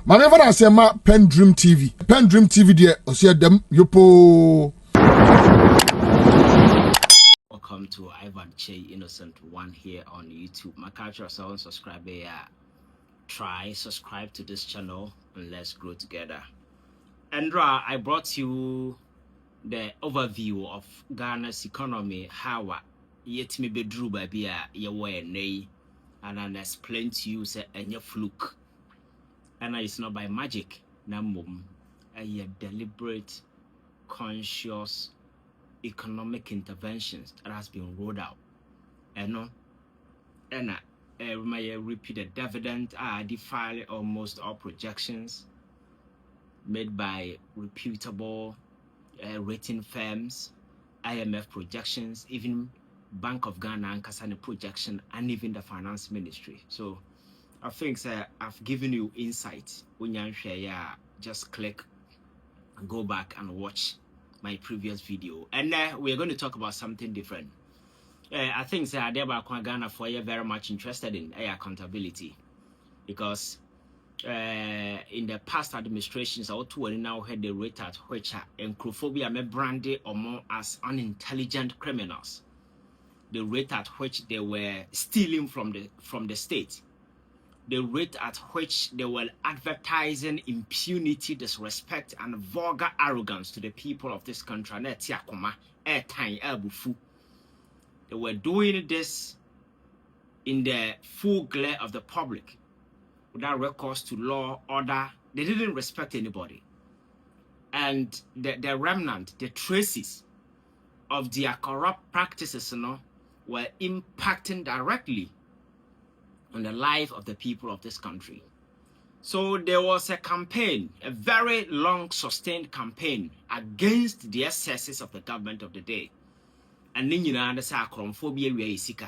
Manever I say ma PENDREAM TV. PENDREAM TV there, I see them yopo. Welcome to Ivan Kyei Innocent One here on YouTube. My culture someone subscribe here. Try subscribe to this channel and let's grow together. Andra, I brought you the overview of Ghana's economy, how yet me be drew by be a way nay, and I explain to you say a fluke. And it's not by magic, namum, a deliberate, conscious economic interventions that has been rolled out. And no, and my repeated dividend, I defy almost all projections made by reputable rating firms, IMF projections, even Bank of Ghana and Kasane projection, and even the finance ministry. So I think I've given you insight. When you share, just click and go back and watch my previous video. And we're going to talk about something different. I think Ghana for you very much interested in accountability, because in the past administrations, I now had the rate at which encrophobia may branded or more as unintelligent criminals. The rate at which they were stealing from the state. The rate at which they were advertising impunity, disrespect, and vulgar arrogance to the people of this country. They were doing this in the full glare of the public, without recourse to law, order. They didn't respect anybody. And the remnant, the traces of their corrupt practices, were impacting directly on the life of the people of this country. So there was a campaign, a very long sustained campaign against the excesses of the government of the day. And then you understand chromophobia we isika.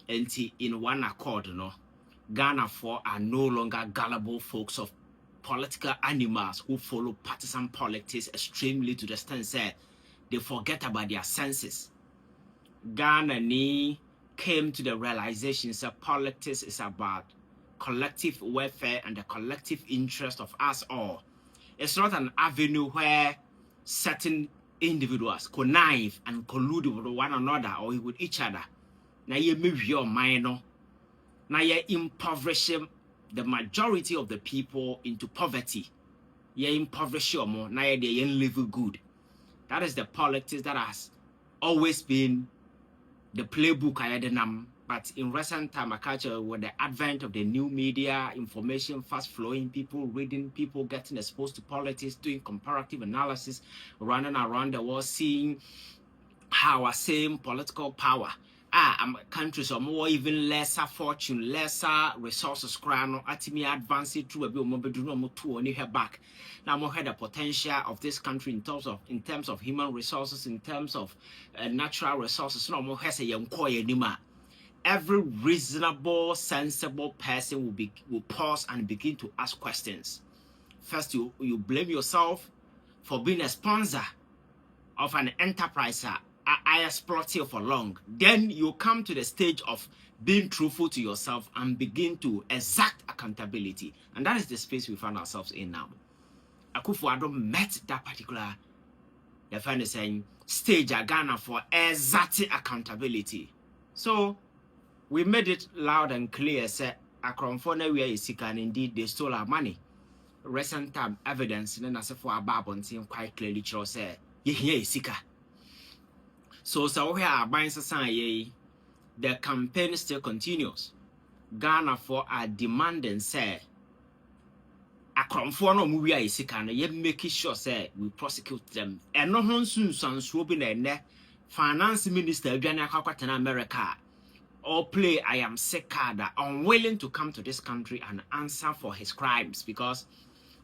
And in one accord, Ghana are no longer gullible folks of political animals who follow partisan politics extremely to the extent that they forget about their senses. Ghana came to the realization that politics is about collective welfare and the collective interest of us all. It's not an avenue where certain individuals connive and collude with one another or with each other. Now you move your mind. Now you're impoverishing the majority of the people into poverty. You're impoverishing more. Now you're living good. That is the politics that has always been the playbook I had. But in recent time, with the advent of the new media, information fast flowing, people reading, people getting exposed to politics, doing comparative analysis, running around the world, seeing how our same political power countries or more even lesser fortune, lesser resources at me advance it through a bit more back. Now more had the potential of this country in terms of human resources, in terms of natural resources. No more has a young anymore. Every reasonable, sensible person will pause and begin to ask questions. First, you blame yourself for being a sponsor of an enterprise. I exploit you for long. Then you come to the stage of being truthful to yourself and begin to exact accountability. And that is the space we find ourselves in now. Akufo-Addo met that particular, the friend is saying, stage Ghana for exact accountability. So we made it loud and clear, say, Akromfone where is sick, and indeed they stole our money. Recent time evidence, then as for our Babon team quite clearly shows, say, ye is sick. So we are buying society. The campaign still continues. Ghana for are demanding, say, Akromfone movie is sick, and yet making sure, say, we prosecute them. And no soon swooping in there. Finance Minister Ghana in America. Or play I am sick card, unwilling to come to this country and answer for his crimes, because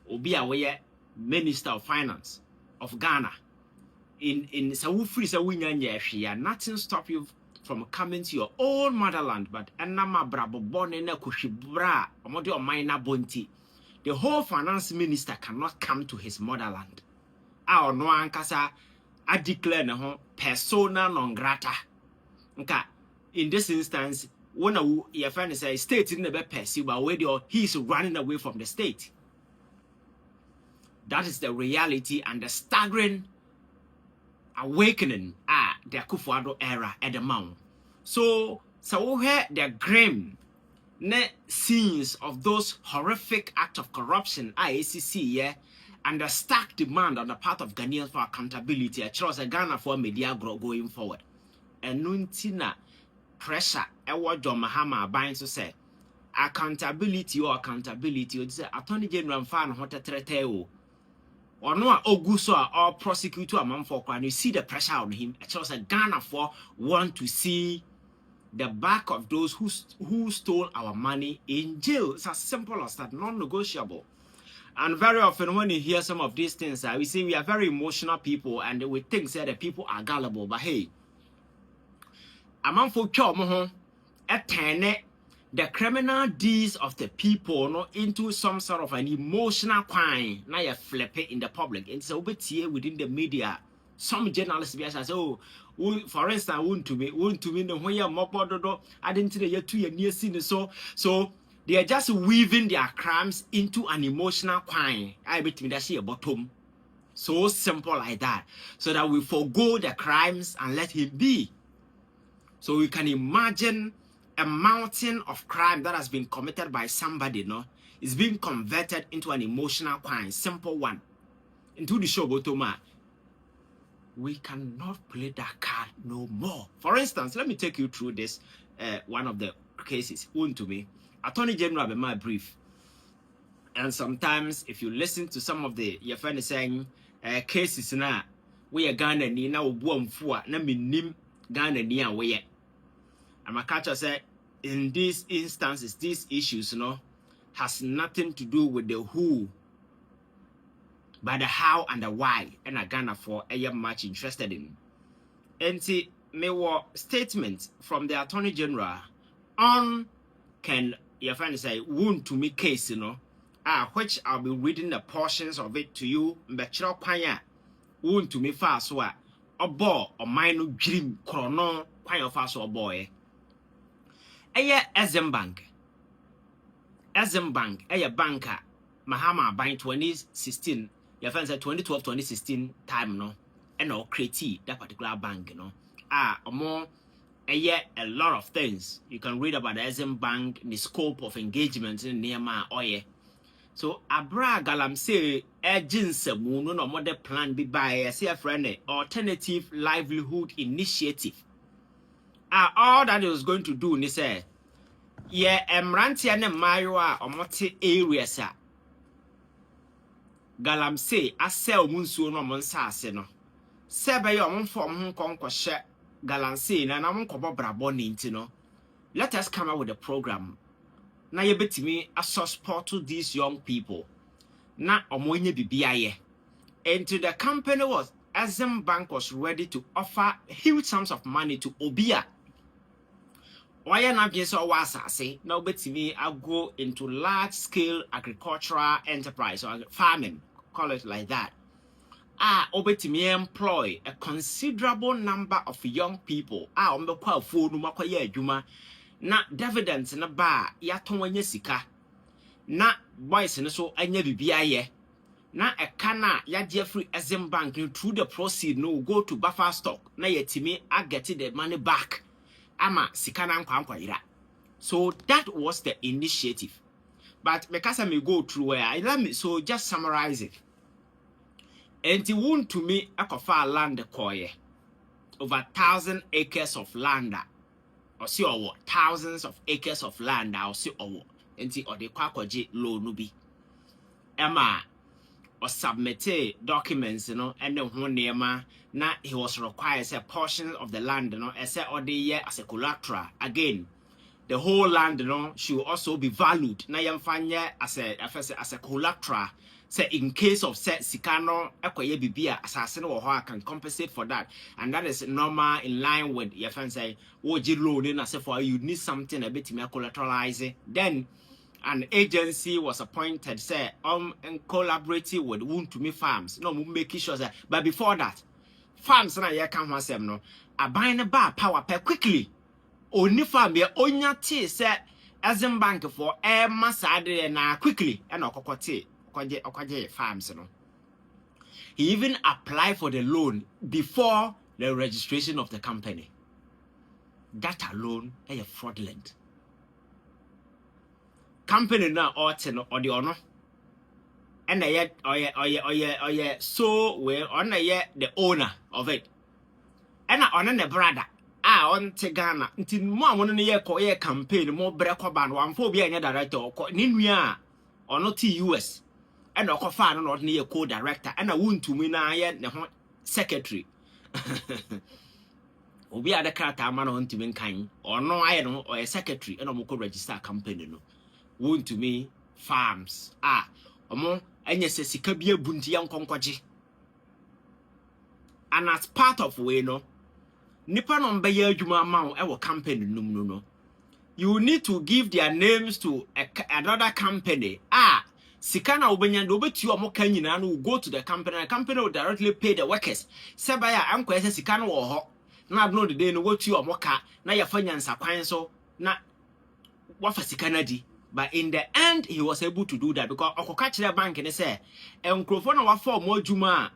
Obi Aweye, Minister of Finance of Ghana, in Sawu Free nothing stop you from coming to your own motherland, but Enama Brabo Bonene Kushibra, Omodio Minor Bonti. The whole finance minister cannot come to his motherland. Our no ankasa I declare no persona non grata. Okay. In this instance, when your friend say state in the best pursue, but where he is running away from the state. That is the reality and the staggering awakening the Akufo-Addo era at the mount. So we hear the grim scenes of those horrific acts of corruption ACC and the stark demand on the part of Ghanaians for accountability. I chose a Ghana for media going forward. And nuntina pressure John Mahama buying to say accountability or Attorney General fan hot a or no Oguso or prosecutor among for when you see the pressure on him. I chose a Ghana for want to see the back of those who stole our money in jail. It's as simple as that, non-negotiable. And very often when you hear some of these things, we say we are very emotional people and we think that the people are gullible. But hey, among for the criminal deeds of the people into some sort of an emotional crime. Now you flip it in the public. It's a bit here within the media. Some journalists be say, oh, for instance, Wontumi the when you're more I didn't say you're 2 years near scene. So they are just weaving their crimes into an emotional crime. I bet me that's a bottom. So simple like that. So that we forgo the crimes and let him be. So we can imagine a mountain of crime that has been committed by somebody, is being converted into an emotional crime. Simple one. Into the show Botoma. We cannot play that card no more. For instance, let me take you through this one of the cases. Wontumi, Attorney General be my brief. And sometimes if you listen to some of the your friend is saying cases now, we are Ghana ni na obuamfua na minim Ghana ni aweye. And my catcher said in these instances, these issues, has nothing to do with the who, but the how and the why, and a Ghana for I am much interested in. And see, me were statements from the Attorney General on can your friend say Wontumi case, which I'll be reading the portions of it to you. Mbechiro kwanya Wontumi fast wa obo or mine dream chrono kwanya fast or boy. EXimBank. EXimBank, banker. Mahama by 2016. Your friend said 2012-2016 time, and or create that particular bank, more a lot of things. You can read about the EXimBank, the scope of engagement in Nema Oye. So Abra Galam say agency no model plan be by a friend alternative livelihood initiative. All that it was going to do, ni say, Mrantia ne Maywa or Motti areas. Galam say, I sell Munsu no Monsase no. Seba yo mon form conquer share Galam say, and I won't cover Brabon intino. Let us come out with a program. Now you bet me a support to these young people. Na omoye bibiaye. And to the company was EXimBank was ready to offer huge sums of money to Obia. Why not just was say now bet me I go into large scale agricultural enterprise or farming, call it like that. Obet me employ a considerable number of young people. On the qual food no juma. Na dividends na ba ya tonwanye sika. Na boys na so anya bibia na a kana ya Jeffrey EXimBank through the proceed no go to buffer stock. Na yetimi I get the money back. Ama sikana nkwa ira. So that was the initiative. But because I may go through where let me so just summarize it. And it won't to me akofa land koye. Over 1,000 acres of land. Or see or what? Thousands of acres of land or see or what? And see or the kwakwaji low nubi. Emma or submitted documents, and then one near na he was required a portion of the land, as or the year as a collateral. Again, the whole land, should also be valued. Na yam fanya as a collateral. Say in case of set sikano ekoye bibia assassin or how can compensate for that, and that is normal in line with your friend say woji loan in as for you need something a bit more collateralizing. Then an agency was appointed say and collaborating with Wontumi farms no making sure that but before that farms na ya can have them no a buying a bar power per quickly only farm ya onya tea say EXimBank for masade na quickly and okokote Okwaje farms, He even applied for the loan before the registration of the company. That alone is fraudulent. Company now or the honor. And yet, so we're on the owner of it. And on the brother. On Tegana, until more one year campaign, more breakable one phobia and director or Ninia or not US. And a fan not near co-director and a Wontumi na secretary. Obi ada krata man on to me kind or no iron or a secretary and a moko register company no. Wontumi farms omo enye se sika bia bunti yan konkwaje. And as part of we no nipa no mbe ya adwuma ma e wo company num no. You need to give their names to another company. Sikana ubenya do betu omo kan nyina no go to the company. The company will directly pay the workers. Sebaya anko ese sikana wo ho. Na no the day no wotu omo ka na ya fa nyansa kwan so na wafa sikana di. But in the end he was able to do that because okoka kire bank ne say enkrofo na wafa omo adwuma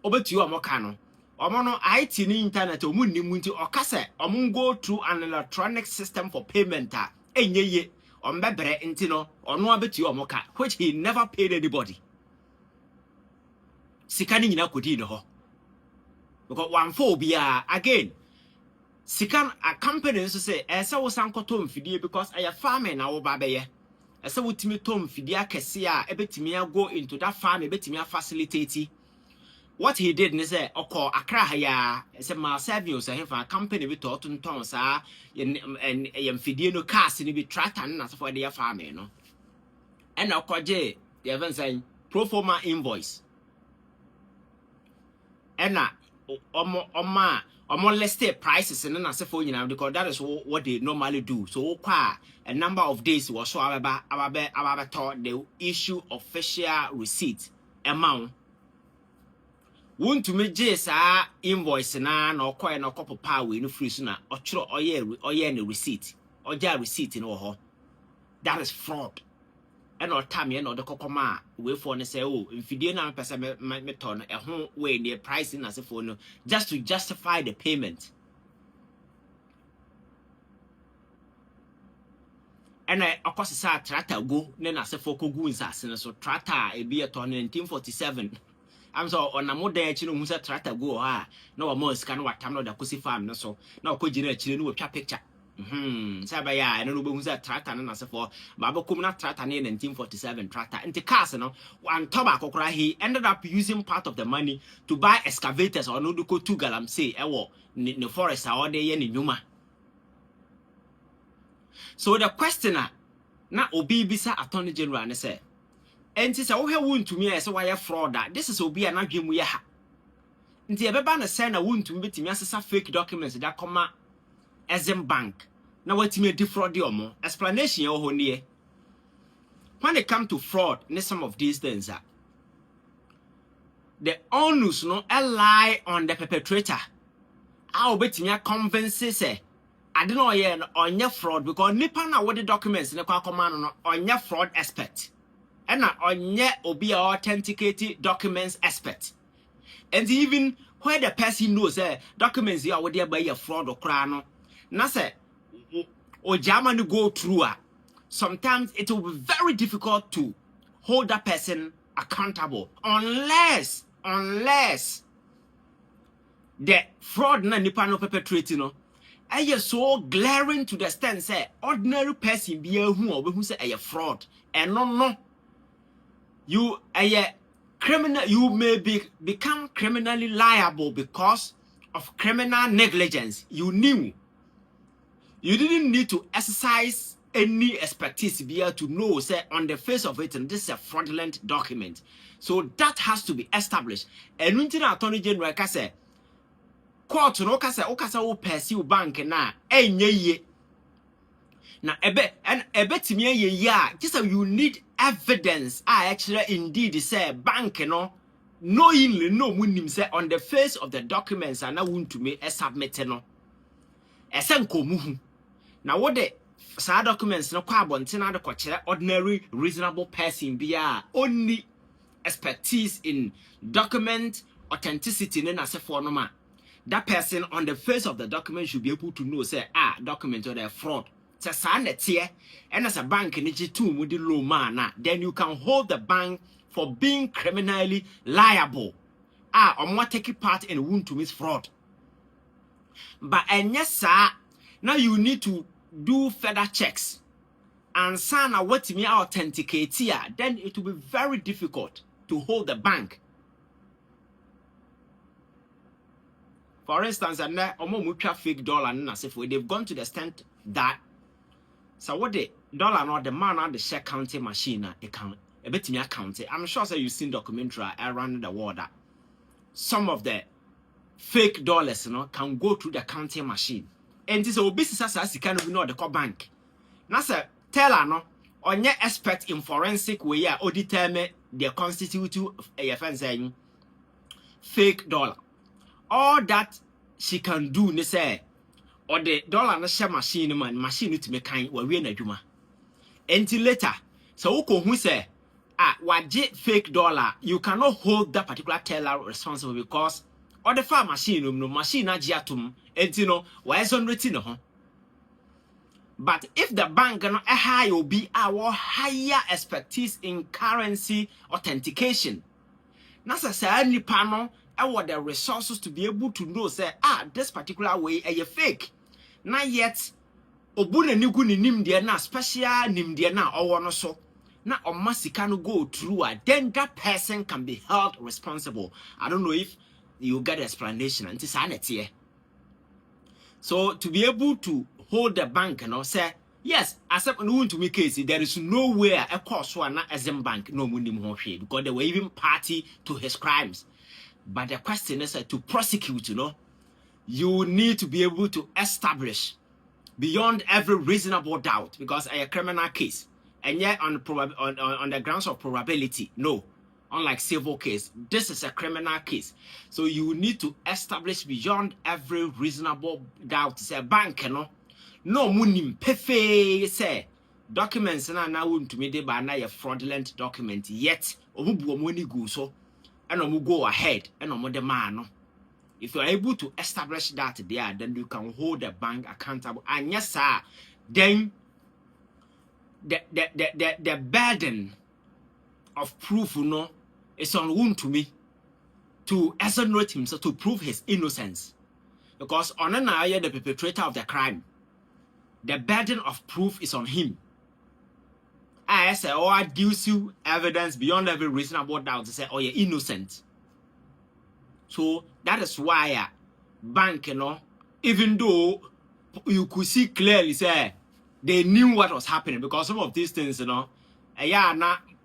obetu omo ka no. Omo no IT ni internet omu nnimu nti okase omo go through an electronic system for payment enyeye ombebre nti no ono abetu omo ka which he never paid anybody. Sika ni nyina kodi no ho. Because one phobia again. Sikan a company so say esa wo sankoto mfidie because aya farming na wo ba beye. Esa wo timi to mfidie akese a ebetimi go into that farm ebetimi facilitate. What he did is say oko akra haya say ma service say for company bi to tonton sa and mfidie no cars ni bi tractor na so for the farming no. And okoje the even say pro forma invoice. And na omo listed prices and na for you know because that is what they normally do. So a number of days was so about the issue official receipt amount. Wontumi je sa invoice na okoye na okopo pa we no free so na ochro oye na receipt oja receipt no ho. That is fraud. And or time ye no de kokoma we for ne say oh mfidie na pesa me ton e ho we the pricing as for no just to justify the payment. And I of course sa tractor go ne na se for kogu nsase so tractor e bi e ton 1947. I'm so on a modern chino musa tractor go no more scan what time no da kusi farm no so na ko jina chire no twa picture sabaya no be musa tractor na se for baba kum na tractor na 1947 tractor nti cars no one tobacco kra he ended up using part of the money to buy excavators or no do ko 2 galamsey e wo ne forest a ode ye ne nyuma. So the questioner na obi bisa attorney general ne say and say wo he Wontumi e say why fraud that this is obi anadwemu ye ha nti e beba na say na Wontumi betimi asesa fake documents that come EximBank na watimi defraud omo explanation ye ho ne when it come to fraud ne some of these things the onus no lie on the perpetrator how betimi convince say I don't know ye onye fraud because nipa na what the documents ne kwa command no onye fraud expert. And onye obi authenticated documents expert. And even where the person knows documents you are there by a fraud or crano. Na say o German go through sometimes it will be very difficult to hold that person accountable unless the fraud na nipa no perpetrating no aye so glaring to the extent say ordinary person be hu obehu say aye fraud and no you a criminal, you may become criminally liable because of criminal negligence. You knew. You didn't need to exercise any expertise here to know, say, on the face of it, and this is a fraudulent document. So that has to be established. And when the Attorney General say, court no kase o pursue bank na enye na ebe timi ye ya just so you need evidence actually indeed say bank no knowingly no munim say on the face of the documents and na Wontumi submit no esenkomuhu na what the sa documents no kwa abonte na de ko kire ordinary reasonable person bia only expertise in document authenticity, then as a forma, that person on the face of the document should be able to know, say, document or the fraud. So, and as a bank in with the low man, then you can hold the bank for being criminally liable. Or more taking part in Wontumi's fraud. But and yes, sir, now you need to do further checks. And sign a what me authenticate here, then it will be very difficult to hold the bank. For instance, and mutual fake dollar and as if they've gone to the extent that so what the dollar not the man on the share counting machine it can a bit me account. I'm sure so you've seen documentary around the world that some of the fake dollars can go through the counting machine. And this will business as you kind of know the core bank. Now sir, tell no on your expert in forensic way or determine the constitute a fake dollar. All that she can do, ne say, or the dollar na share machine machine to make kind we na juma. Until later, so who say, waje fake dollar, you cannot hold that particular teller responsible because or the farm machine no machine agiatum, and you know, why is on retina? But if the bank no a high will be our higher expertise in currency authentication, necessarily panel. What the resources to be able to know say this particular way a fake. Not yet obuna nigu ni nim dia na special nim dia na owo so na omasika no go through then that person can be held responsible. I don't know if you get the explanation and it's so to be able to hold the bank say yes, except no to make case there is nowhere a course one na EximBank no munim ho hwe because they were even party to his crimes. But the question is to prosecute, you need to be able to establish beyond every reasonable doubt because a criminal case, and yet on the grounds of probability, no, unlike civil case, this is a criminal case. So you need to establish beyond every reasonable doubt. Say bank, no munim pefe say documents na Wontumi de ba na a fraudulent document yet omubu money go so. And we go ahead and the man. If you are able to establish that there, then you can hold the bank accountable. And yes, sir, then the burden of proof, is on Wontumi to exonerate himself to prove his innocence. Because on an eye, the perpetrator of the crime, the burden of proof is on him. I say, I gives you evidence beyond every reasonable doubt to say, you're innocent. So that is why bank, even though you could see clearly, say they knew what was happening because some of these things, not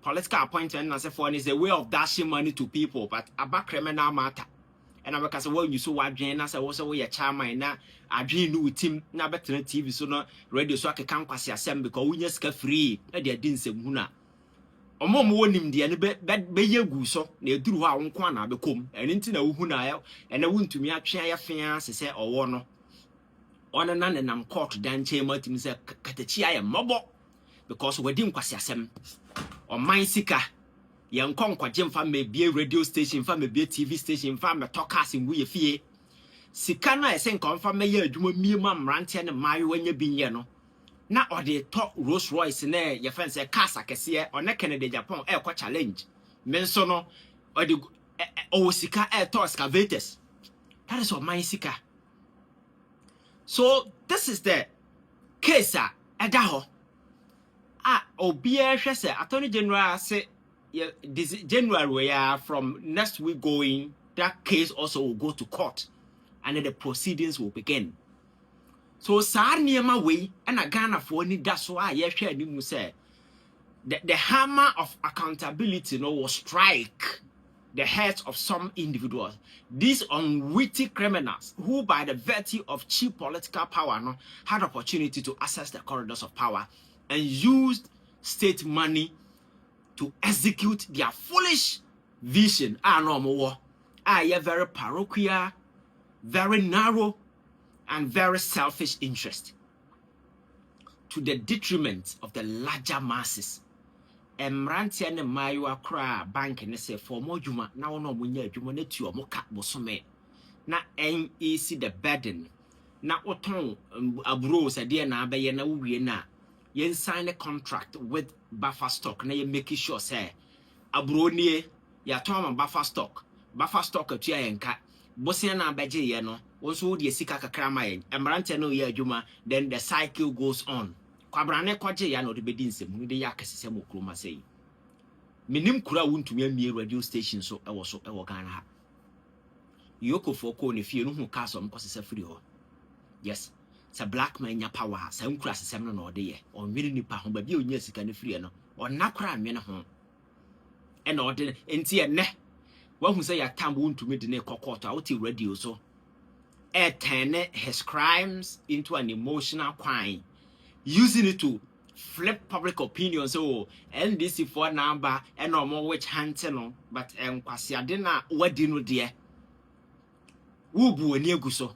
political appointment and so is a way of dashing money to people, but about criminal matter. And I say, well, you saw what Jane said, also we a charmer now. I dream with him now better TV so no radio so I can quasi assemble because we just free. They didn't say Muna. Or more warning the end be ye guso, they drew our own corner become and into the Uhuna and I wouldn't to me a chair fiance say or one. On and on and I'm caught Dan chamber to Mr. Catachia and Mobo because we didn't quasi assemble or my seeker. Young Conquer Jim Farm may be a radio station, farm may be a TV station, farm a talkers in we fear. Sikana I send confirm me do me mam ranting and my when you been yano. Now or they talk Rolls Royce in there, your friends a casa cassia or neck Canada Japan air challenge. Mensono or the Sika air to excavators. That is what my Sika. So this is the case Adaho. Obia say Attorney General say this January we are from next week going, that case also will go to court and then the proceedings will begin. So Sarniema way and a Ghana for any that's why you share you say the hammer of accountability will strike the heads of some individuals. These unwitting criminals who by the virtue of cheap political power had opportunity to access the corridors of power and used state money to execute their foolish vision. Very parochial, very narrow, and very selfish interest to the detriment of the larger masses. Emrantia ne Mayua Kra Bank and say for more juma now no munya juma netu or moka bosome. Na NEC the burden. Na oton abro said dear na be na we na yen sign a contract with buffer stock na ye make sure say abro nie ya ton buffer stock atua yenka bosia na beje ye no wonso de sika kakra ma yen emrante no ye adwuma then the cycle goes on kwabrane kwaje ya no de bedi nsem no de ya kasese mokroma sei minim kura wontumi amie radio station so ewo Ghana ha yoko foko ne fie no hu ka so mkosese free ho yes sa black man nya power sa nkura sesem no na ode ye onwere nipa ho ba bi onya sika ne free no onakura anwene ho ena ode enti ene wahu say ya tam wontumi de ne kokota oti radio so turn his crimes into an emotional crime, using it to flip public opinion. So NDC for number and no more witch hunting, but kwasiadena wadino dear wubu enyeguso.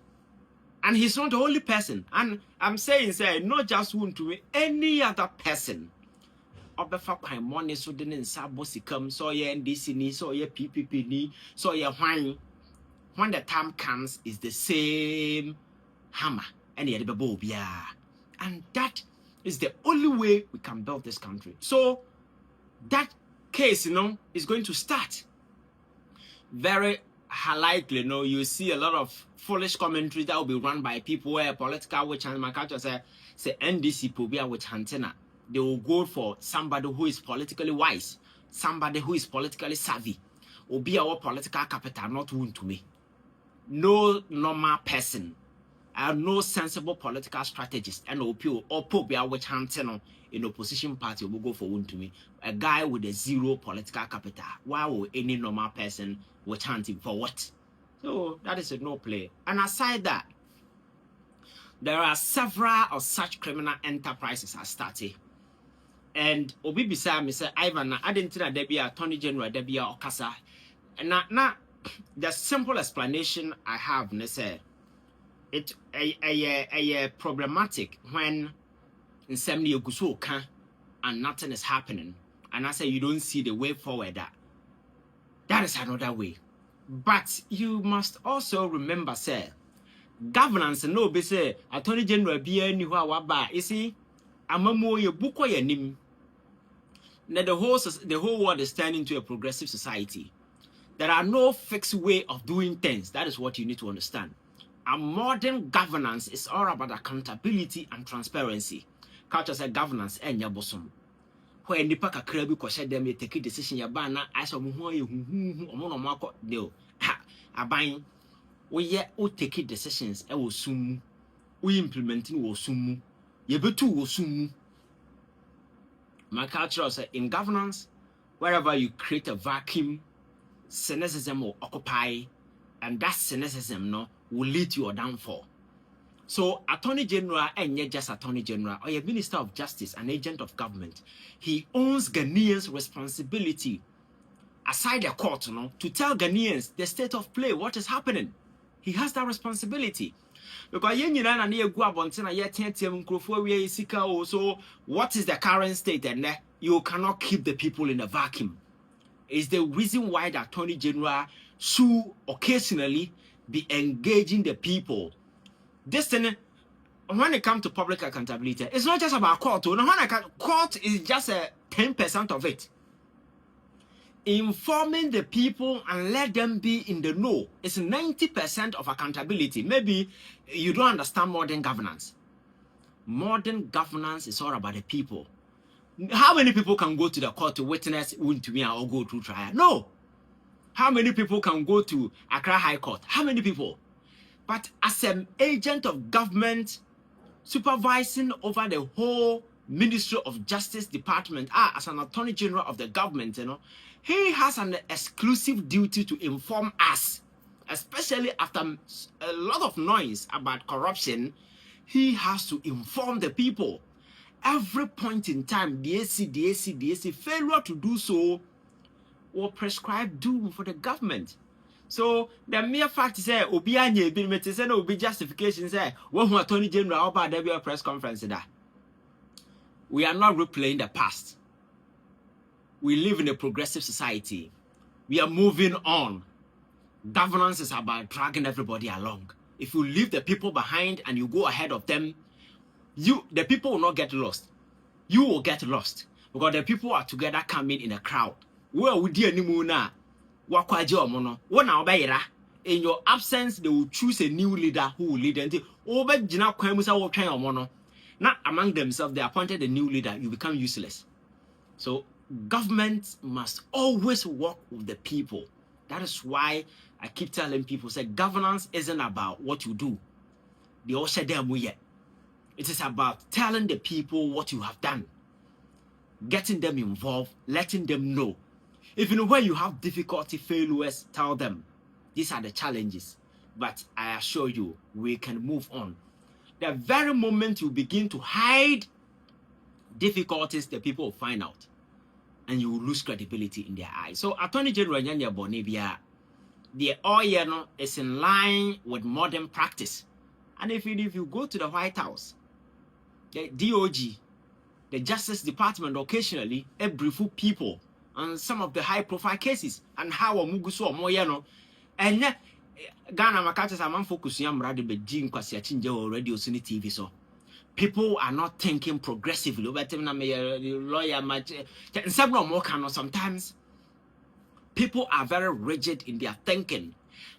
And he's not the only person. And I'm saying, say, not just Wontumi, any other person. Obefa kwai money so didn't sabo sikam, so ye NDC ni, so ye PPP ni, so ye wine. When the time comes, is the same hammer and and that is the only way we can build this country. So that case, is going to start. Very likely, you see a lot of foolish commentary that will be run by people where political witch and my culture say NDC pobia witch hunter. They will go for somebody who is politically wise, somebody who is politically savvy, or be our political capital, not Wontumi. No normal person and no sensible political strategist and or pobia which hunting in opposition party will go for Wontumi. A guy with a zero political capital. Why would any normal person which hunting for what? So that is a no play. And aside that, there are several of such criminal enterprises are started. And Obi beside me say Ivan, I didn't think there be Attorney General, there be a Okasa. And now the simple explanation I have, say, it a problematic when in some you go and nothing is happening, and I say you don't see the way forward. That is another way. But you must also remember, say, governance no be say Attorney General be anywhere waba. You see, amamo ye buko ye nim. Now the whole world is turning to a progressive society. There are no fixed way of doing things. That is what you need to understand. A modern governance is all about accountability and transparency. Culture said governance and yabosom. Where nipa kakra bi kwashe dem take a decision ya ba na aso mo ho ye omo no mako no ha aban we take decisions e wo sum we implementing wo sum ye betu wo sum. My culture said in governance, wherever you create a vacuum, cynicism will occupy, and that cynicism will lead to your downfall. So Attorney General and not just Attorney General or a Minister of Justice, an agent of government, he owns Ghanaians' responsibility aside the court, to tell Ghanaians the state of play, what is happening. He has that responsibility. Because so what is the current state, and you cannot keep the people in a vacuum. Is the reason why the Attorney General should occasionally be engaging the people. This thing, when it comes to public accountability, it's not just about court. Court is just 10% of it. Informing the people and let them be in the know is 90% of accountability. Maybe you don't understand modern governance. Modern governance is all about the people. How many people can go to the court to witness Wontumi or go through trial? No. How many people can go to Accra High Court? How many people? But as an agent of government supervising over the whole Ministry of Justice Department, as an Attorney General of the government, he has an exclusive duty to inform us, especially after a lot of noise about corruption. He has to inform the people. Every point in time, DAC, failure to do so will prescribe doom for the government. So the mere fact is that obi anye bi mete say no obi justification say one Attorney General about there be a press conference that we are not replaying the past. we live in a progressive society. We are moving on. Governance is about dragging everybody along. If you leave the people behind and you go ahead of them, the people will not get lost. You will get lost because the people are together coming in a crowd. Where would you anymore? In your absence, they will choose a new leader who will lead them. Not among themselves, they appointed a new leader. You become useless. So government must always work with the people. That is why I keep telling people, say governance isn't about what you do. It is about telling the people what you have done, getting them involved, letting them know. Even when you have difficulty, failures, tell them these are the challenges. But I assure you, we can move on. The very moment you begin to hide difficulties, the people will find out. And you will lose credibility in their eyes. So Attorney General Nyanya Bonibia, the oil is in line with modern practice. And if you go to the White House, the DOG, the Justice Department occasionally brief people on some of the high-profile cases and how Muguso Moyano and Ghana Makatas are focusing on rather be Jim Kwasiachinja or Radio Cine TV. So people are not thinking progressively. Lawyer much and several more kind. Sometimes people are very rigid in their thinking.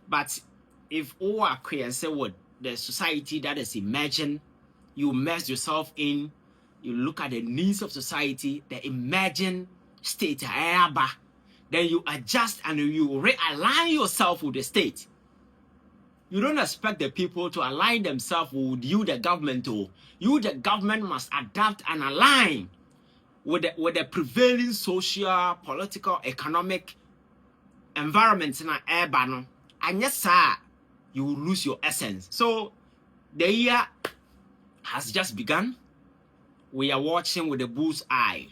But if all are clear, say what the society that is emerging, you immerse yourself in, you look at the needs of society, the emerging state, then you adjust and you realign yourself with the state. You don't expect the people to align themselves with you, the government. You, the government, must adapt and align with the prevailing social, political, economic environment in an urban. And yes, sir, you will lose your essence. So the year has just begun. We are watching with a bull's eye.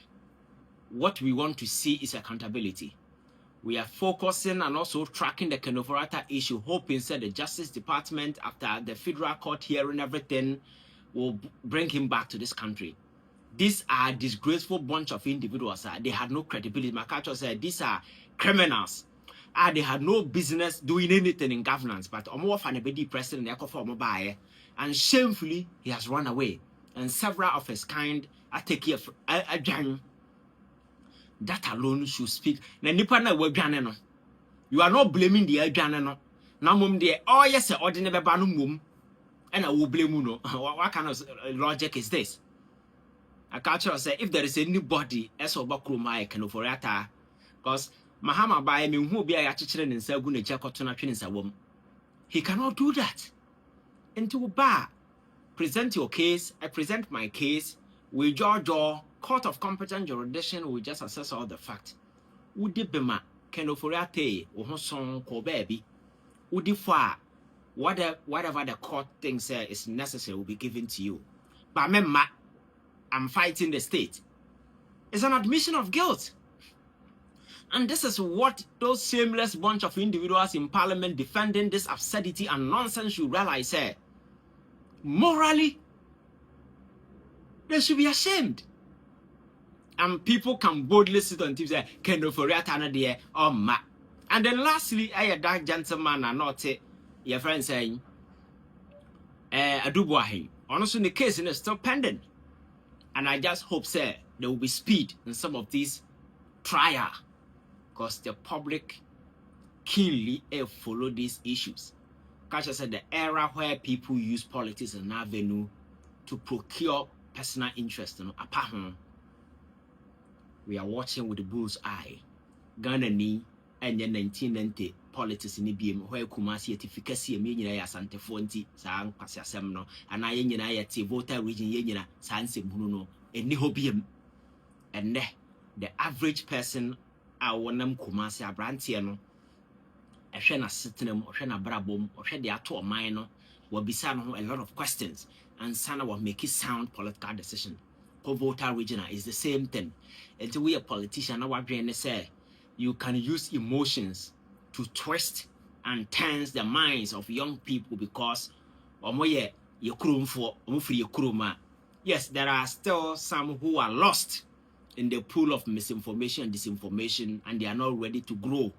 What we want to see is accountability. We are focusing and also tracking the Kenoforata issue, hoping that the Justice Department, after the federal court hearing everything, will bring him back to this country. These are a disgraceful bunch of individuals. They had no credibility. Makacho said these are criminals. They had no business doing anything in governance. But Omo president and shamefully he has run away. And several of his kind are taking a that alone should speak. You are not blaming the Adjanano. Now, mum, dear, oh, yes, ordinary banum, and I will blame you. What kind of logic is this? A culture say if there is anybody else over Krumai can overata, because Mahama by me who be a children in Saguna Jacotona Twins a woman. He cannot do that. Into a bar, present your case, I present my case, we judge or court of competent jurisdiction will just assess all the facts. Udi bema kenoforiate ohon ko baby. Udi fa whatever the court thinks is necessary will be given to you. But I'm fighting the state. It's an admission of guilt. And this is what those shameless bunch of individuals in parliament defending this absurdity and nonsense should realize. Morally, they should be ashamed. And people can boldly sit on TV and say, Kendo for there, oh ma. And then lastly, I had that gentleman and not your friend saying, Adubuahi. Honestly, the case is still pending. And I just hope, sir, there will be speed in some of these trial. Because the public keenly follow these issues. Kasha said the era where people use politics as an avenue to procure personal interest. We are watching with the bull's eye. Ghana ni and 1990 politics in IBM where Kumasi efficacy a million Santa Fonti, San Passasemno, and I yet voter region yenina, Sanse Bruno, and Nihobium. And the average person, I want them Kumasi a brantiano. A shena sitting or shena brabum or shed the ato minor will be a lot of questions, and Sana will make it sound political decision. Voter regional is the same thing. Until we a politician, our brain say you can use emotions to twist and tense the minds of young people because yes, there are still some who are lost in the pool of misinformation and disinformation, and they are not ready to grow,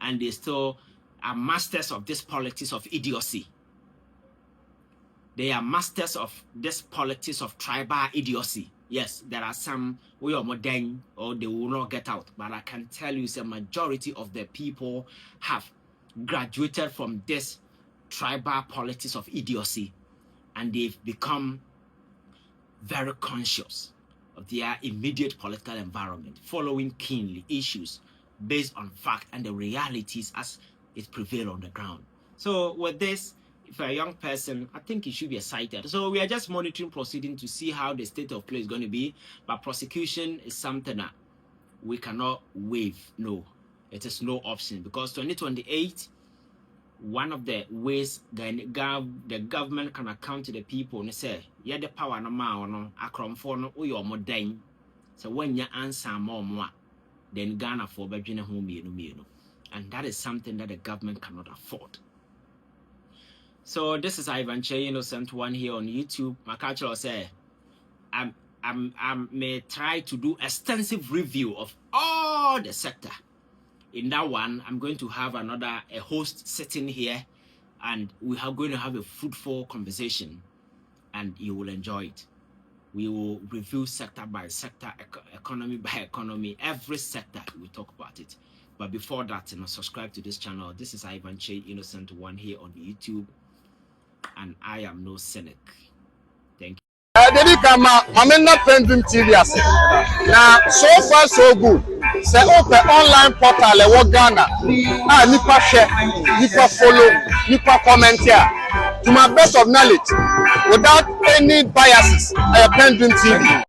and they still are masters of this politics of idiocy. They are masters of this politics of tribal idiocy. Yes, there are some who are modern or they will not get out, but I can tell you the majority of the people have graduated from this tribal politics of idiocy, and they've become very conscious of their immediate political environment, following keenly issues based on fact and the realities as it prevails on the ground. So with this, if you're a young person, I think you should be excited. So we are just monitoring proceeding to see how the state of play is going to be, but prosecution is something that we cannot waive. No, it is no option, because 2028, one of the ways the government can account to the people and say, yeah, the power no more no akrom for no or more dang. So when you answer more, then Ghana for bedroom home, and that is something that the government cannot afford. So this is Ivan Kyei Innocent One here on YouTube. My culture will say, I may try to do extensive review of all the sector. In that one, I'm going to have a host sitting here, and we are going to have a fruitful conversation, and you will enjoy it. We will review sector by sector, economy by economy, every sector. We talk about it. But before that, subscribe to this channel. This is Ivan Kyei Innocent One here on YouTube, and I am no cynic. Thank you. Dedi kama mamena PENDREAM TV ase. Na so far so good. Say open online portal e wo Ghana. Nipa share, nipa follow, nipa comment here. To my best of knowledge, without any biases, PENDREAM TV.